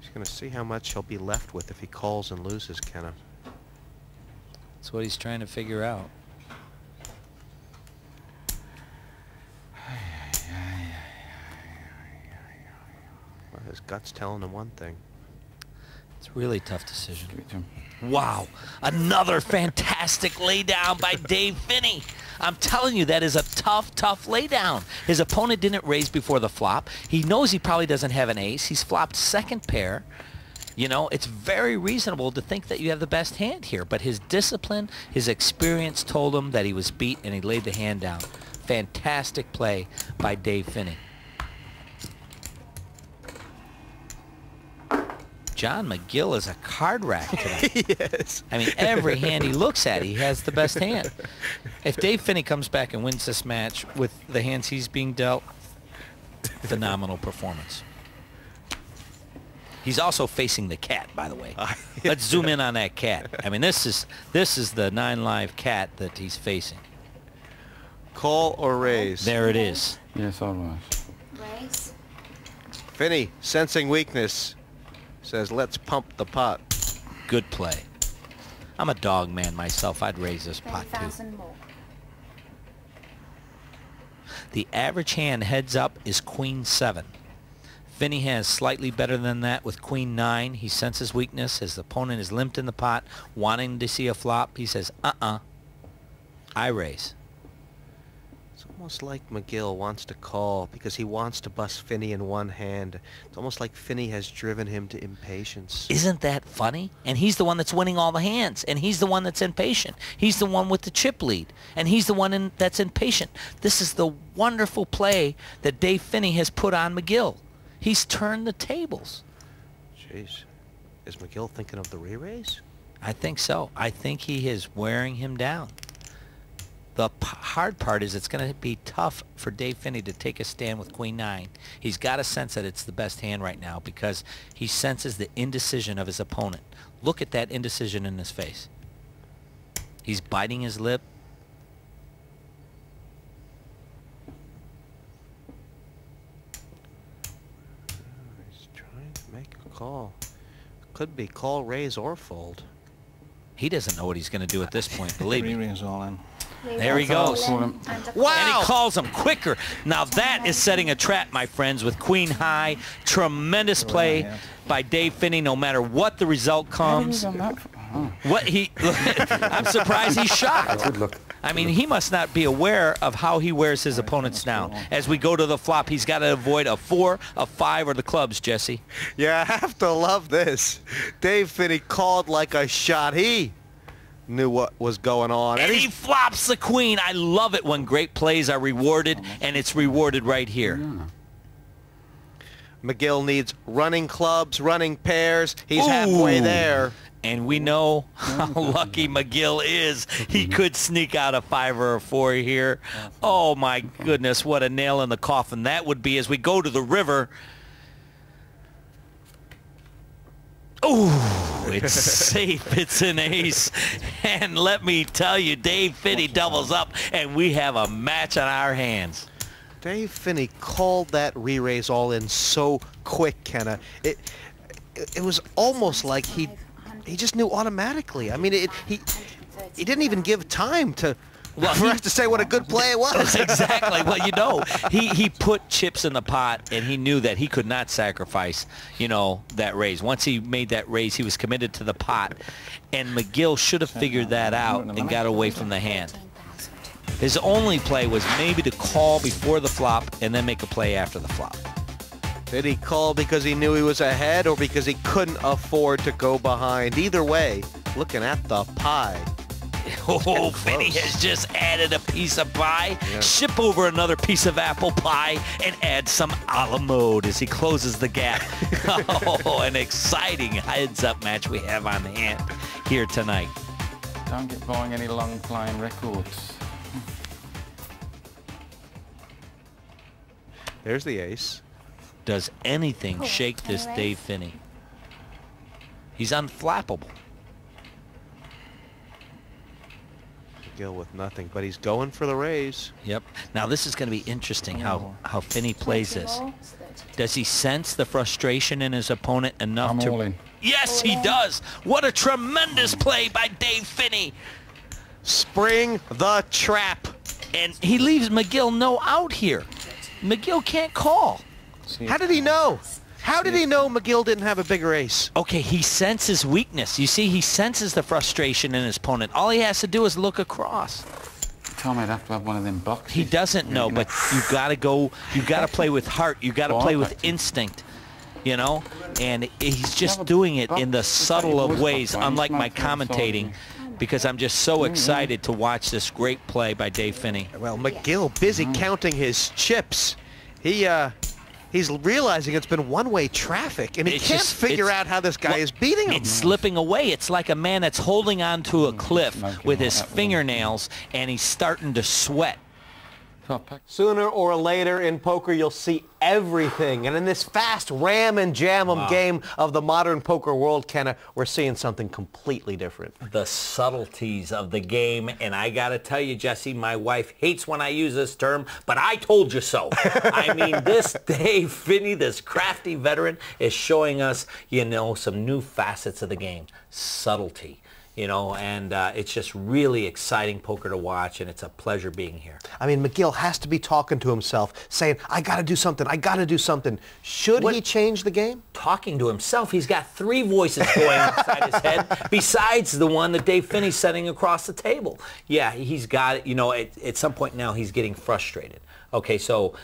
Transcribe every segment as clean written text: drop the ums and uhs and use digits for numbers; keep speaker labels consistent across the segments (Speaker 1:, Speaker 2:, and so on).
Speaker 1: He's going to see how much he'll be left with if he calls and loses, Kenna.
Speaker 2: That's what he's trying to figure out.
Speaker 1: Well, his gut's telling him one thing.
Speaker 2: It's a really tough decision. Wow, another fantastic laydown by Dave Phinney. I'm telling you, that is a tough, tough laydown. His opponent didn't raise before the flop. He knows he probably doesn't have an ace. He's flopped second pair. You know, it's very reasonable to think that you have the best hand here, but his discipline, his experience told him that he was beat and he laid the hand down. Fantastic play by Dave Phinney. John McGill is a card rack today.
Speaker 1: Yes.
Speaker 2: I mean, every hand he looks at, he has the best hand. If Dave Phinney comes back and wins this match with the hands he's being dealt, phenomenal performance. He's also facing the cat, by the way. Let's zoom in on that cat. I mean, this is the 9 Live cat that he's facing.
Speaker 1: Call or raise?
Speaker 2: There it is.
Speaker 3: Yes, always.
Speaker 4: Raise.
Speaker 1: Phinney, sensing weakness, says, let's pump the pot.
Speaker 2: Good play. I'm a dog man myself. I'd raise this pot too.
Speaker 4: 30,000 more.
Speaker 2: The average hand heads up is Queen 7. Phinney has slightly better than that with Queen 9. He senses weakness. His opponent is limped in the pot, wanting to see a flop. He says, I raise.
Speaker 1: It's almost like McGill wants to call because he wants to bust Phinney in one hand. It's almost like Phinney has driven him to impatience.
Speaker 2: Isn't that funny? And he's the one that's winning all the hands, and he's the one that's impatient. He's the one with the chip lead, and he's the one that's impatient. This is the wonderful play that Dave Phinney has put on McGill. He's turned the tables.
Speaker 1: Jeez. Is McGill thinking of the re-raise?
Speaker 2: I think so. I think he is wearing him down. The hard part is it's going to be tough for Dave Phinney to take a stand with Queen 9. He's got to sense that it's the best hand right now because he senses the indecision of his opponent. Look at that indecision in his face. He's biting his lip.
Speaker 1: He's trying to make a call. Could be call, raise, or fold.
Speaker 2: He doesn't know what he's going to do at this point, believe me.
Speaker 3: Re-raise all in.
Speaker 2: There he goes.
Speaker 4: Wow.
Speaker 2: And he calls him quicker. Now that is setting a trap, my friends, with Queen High. Tremendous play by Dave Phinney, no matter what the result comes. What he I'm surprised he's shocked.
Speaker 3: Good look.
Speaker 2: I mean, he must not be aware of how he wears his opponents down. As we go to the flop, he's got to avoid a 4, a 5, or the clubs, Jesse.
Speaker 1: Yeah, I have to love this. Dave Phinney called like a shot. He knew what was going on.
Speaker 2: And he flops the queen. I love it when great plays are rewarded, and it's rewarded right here.
Speaker 1: McGill needs running clubs, running pairs. He's halfway there.
Speaker 2: And we know how lucky McGill is. He could sneak out a 5 or a 4 here. Oh, my goodness, what a nail in the coffin that would be as we go to the river. Oh, it's safe. It's an ace. And let me tell you, Dave Phinney doubles up, and we have a match on our hands.
Speaker 1: Dave Phinney called that re-raise all in so quick, Kenna. It was almost like he just knew automatically. I mean, he didn't even give time to for us to say what a good play it was.
Speaker 2: Exactly. Well, you know, he put chips in the pot, and he knew that he could not sacrifice, you know, that raise. Once he made that raise, he was committed to the pot, and McGill should have figured that out and got away from the hand. His only play was maybe to call before the flop and then make a play after the flop.
Speaker 1: Did he call because he knew he was ahead or because he couldn't afford to go behind? Either way, looking at the pie.
Speaker 2: Oh, Phinney has just added a piece of pie. Yeah. Ship over another piece of apple pie and add some a la mode as he closes the gap. Oh, an exciting heads-up match we have on hand here tonight.
Speaker 3: Don't get buying any long flying records.
Speaker 1: There's the ace.
Speaker 2: Does anything shake this Dave Phinney? He's unflappable.
Speaker 1: McGill with nothing, but he's going for the raise.
Speaker 2: Yep. Now this is going to be interesting how Finney plays this. Does he sense the frustration in his opponent enough
Speaker 3: I'm
Speaker 2: to...
Speaker 3: all in.
Speaker 2: Yes, he does. What a tremendous play by Dave Finney.
Speaker 1: Spring the trap.
Speaker 2: And he leaves McGill no out here. McGill can't call.
Speaker 1: How did he know? How did he know McGill didn't have a bigger ace?
Speaker 2: Okay, he senses weakness. You see, he senses the frustration in his opponent. All he has to do is look across.
Speaker 3: Tell me I'd have to have one of them boxes.
Speaker 2: He doesn't know, but you got to go. You got to play with heart. You got to play with instinct. You know, and he's just doing it in the subtle of ways, unlike my commentating, because I'm just so excited to watch this great play by Dave Finney.
Speaker 1: Well, McGill busy counting his chips. He's realizing it's been one-way traffic, and he can't figure out how this guy is beating him.
Speaker 2: It's slipping away. It's like a man that's holding onto a cliff with his fingernails, and he's starting to sweat.
Speaker 4: Sooner or later in poker, you'll see everything. And in this fast ram and jam 'em game of the modern poker world, Kenna, we're seeing something completely different.
Speaker 2: The subtleties of the game, and I got to tell you, Jesse, my wife hates when I use this term, but I told you so. I mean, this Dave Finney, this crafty veteran, is showing us, you know, some new facets of the game. Subtlety. You know, and it's just really exciting poker to watch, and it's a pleasure being here.
Speaker 4: I mean, McGill has to be talking to himself, saying, I got to do something, I got to do something. Should he change the game?
Speaker 2: Talking to himself. He's got 3 voices going inside his head, besides the one that Dave Finney's setting across the table. Yeah, he's got it. You know, at some point now, he's getting frustrated. Okay, so,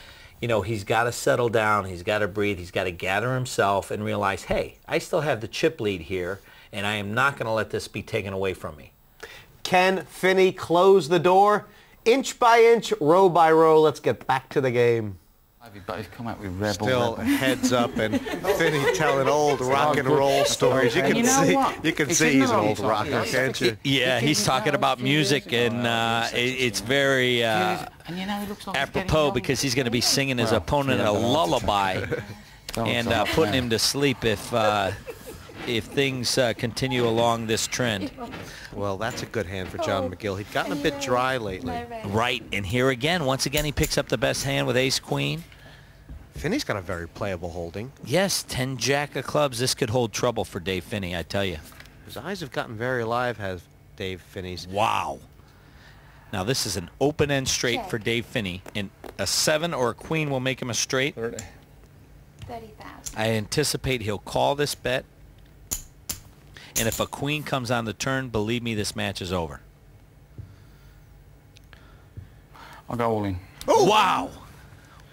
Speaker 2: you know, he's got to settle down. He's got to breathe. He's got to gather himself and realize, hey, I still have the chip lead here, and I am not going to let this be taken away from me.
Speaker 4: Can Finney close the door? Inch by inch, row by row. Let's get back to the game.
Speaker 3: Everybody's come out with rebel.
Speaker 1: Still heads up, and Finney telling old rock and roll stories. You can see he's an old rocker, can't you?
Speaker 2: Yeah, he's talking about music, and it's very apropos because he's going to be singing his opponent a lullaby and putting him to sleep if things continue along this trend.
Speaker 1: Well, that's a good hand for John McGill. He's gotten a bit dry lately.
Speaker 2: Right, and here again, once again, he picks up the best hand with ace-queen.
Speaker 1: Finney's got a very playable holding.
Speaker 2: Yes, 10 jack of clubs. This could hold trouble for Dave Finney, I tell you.
Speaker 1: His eyes have gotten very live, has Dave Finney's.
Speaker 2: Wow. Now, this is an open-end straight for Dave Finney, and a 7 or a queen will make him a straight.
Speaker 5: 30,000.
Speaker 2: I anticipate he'll call this bet. And if a queen comes on the turn, believe me, this match is over.
Speaker 3: I'll go all in.
Speaker 2: Oh. Wow.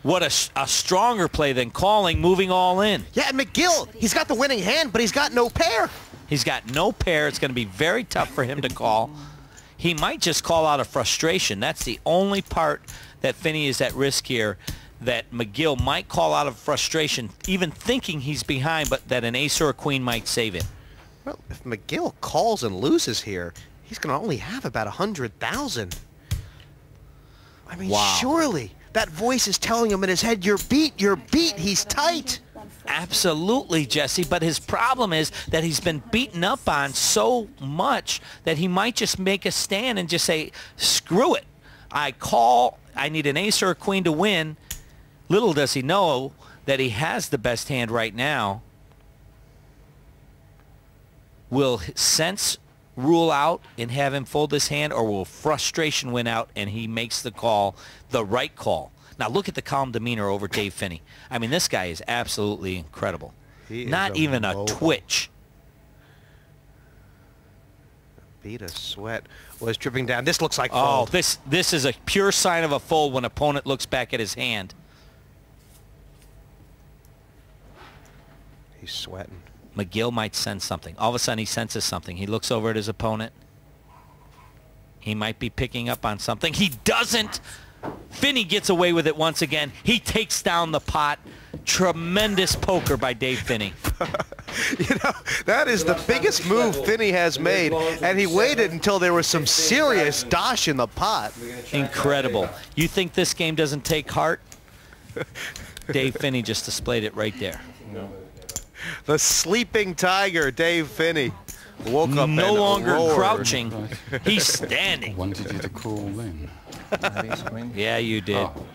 Speaker 2: What a stronger play than calling, moving all in.
Speaker 1: Yeah, and McGill, he's got the winning hand, but he's got no pair.
Speaker 2: He's got no pair. It's going to be very tough for him to call. He might just call out of frustration. That's the only part that Finney is at risk here, that McGill might call out of frustration, even thinking he's behind, but that an ace or a queen might save it.
Speaker 1: Well, if McGill calls and loses here, he's going to only have about 100,000. I mean,
Speaker 2: wow.
Speaker 1: Surely that voice is telling him in his head, you're beat, he's tight.
Speaker 2: Absolutely, Jesse, but his problem is that he's been beaten up on so much that he might just make a stand and just say, screw it. I call, I need an ace or a queen to win. Little does he know that he has the best hand right now. Will sense rule out and have him fold his hand, or will frustration win out and he makes the call, the right call? Now look at the calm demeanor over Dave Finney. I mean, this guy is absolutely incredible. Not even a twitch.
Speaker 1: Beat a sweat was dripping down. This looks like fold.
Speaker 2: Oh, this is a pure sign of a fold when opponent looks back at his hand.
Speaker 1: He's sweating.
Speaker 2: McGill might sense something. All of a sudden he senses something. He looks over at his opponent. He might be picking up on something. He doesn't. Finney gets away with it once again. He takes down the pot. Tremendous poker by Dave Finney.
Speaker 1: You know, that is the biggest move Finney has made, and he waited until there was some serious dosh in the pot.
Speaker 2: Incredible. You think this game doesn't take heart? Dave Finney just displayed it right there.
Speaker 1: The sleeping tiger, Dave Finney. woke up
Speaker 2: no
Speaker 1: and
Speaker 2: longer
Speaker 1: roared.
Speaker 2: crouching.
Speaker 3: Right.
Speaker 2: He's standing.
Speaker 3: Wanted you to call in.
Speaker 2: Yeah, you did.
Speaker 3: Oh.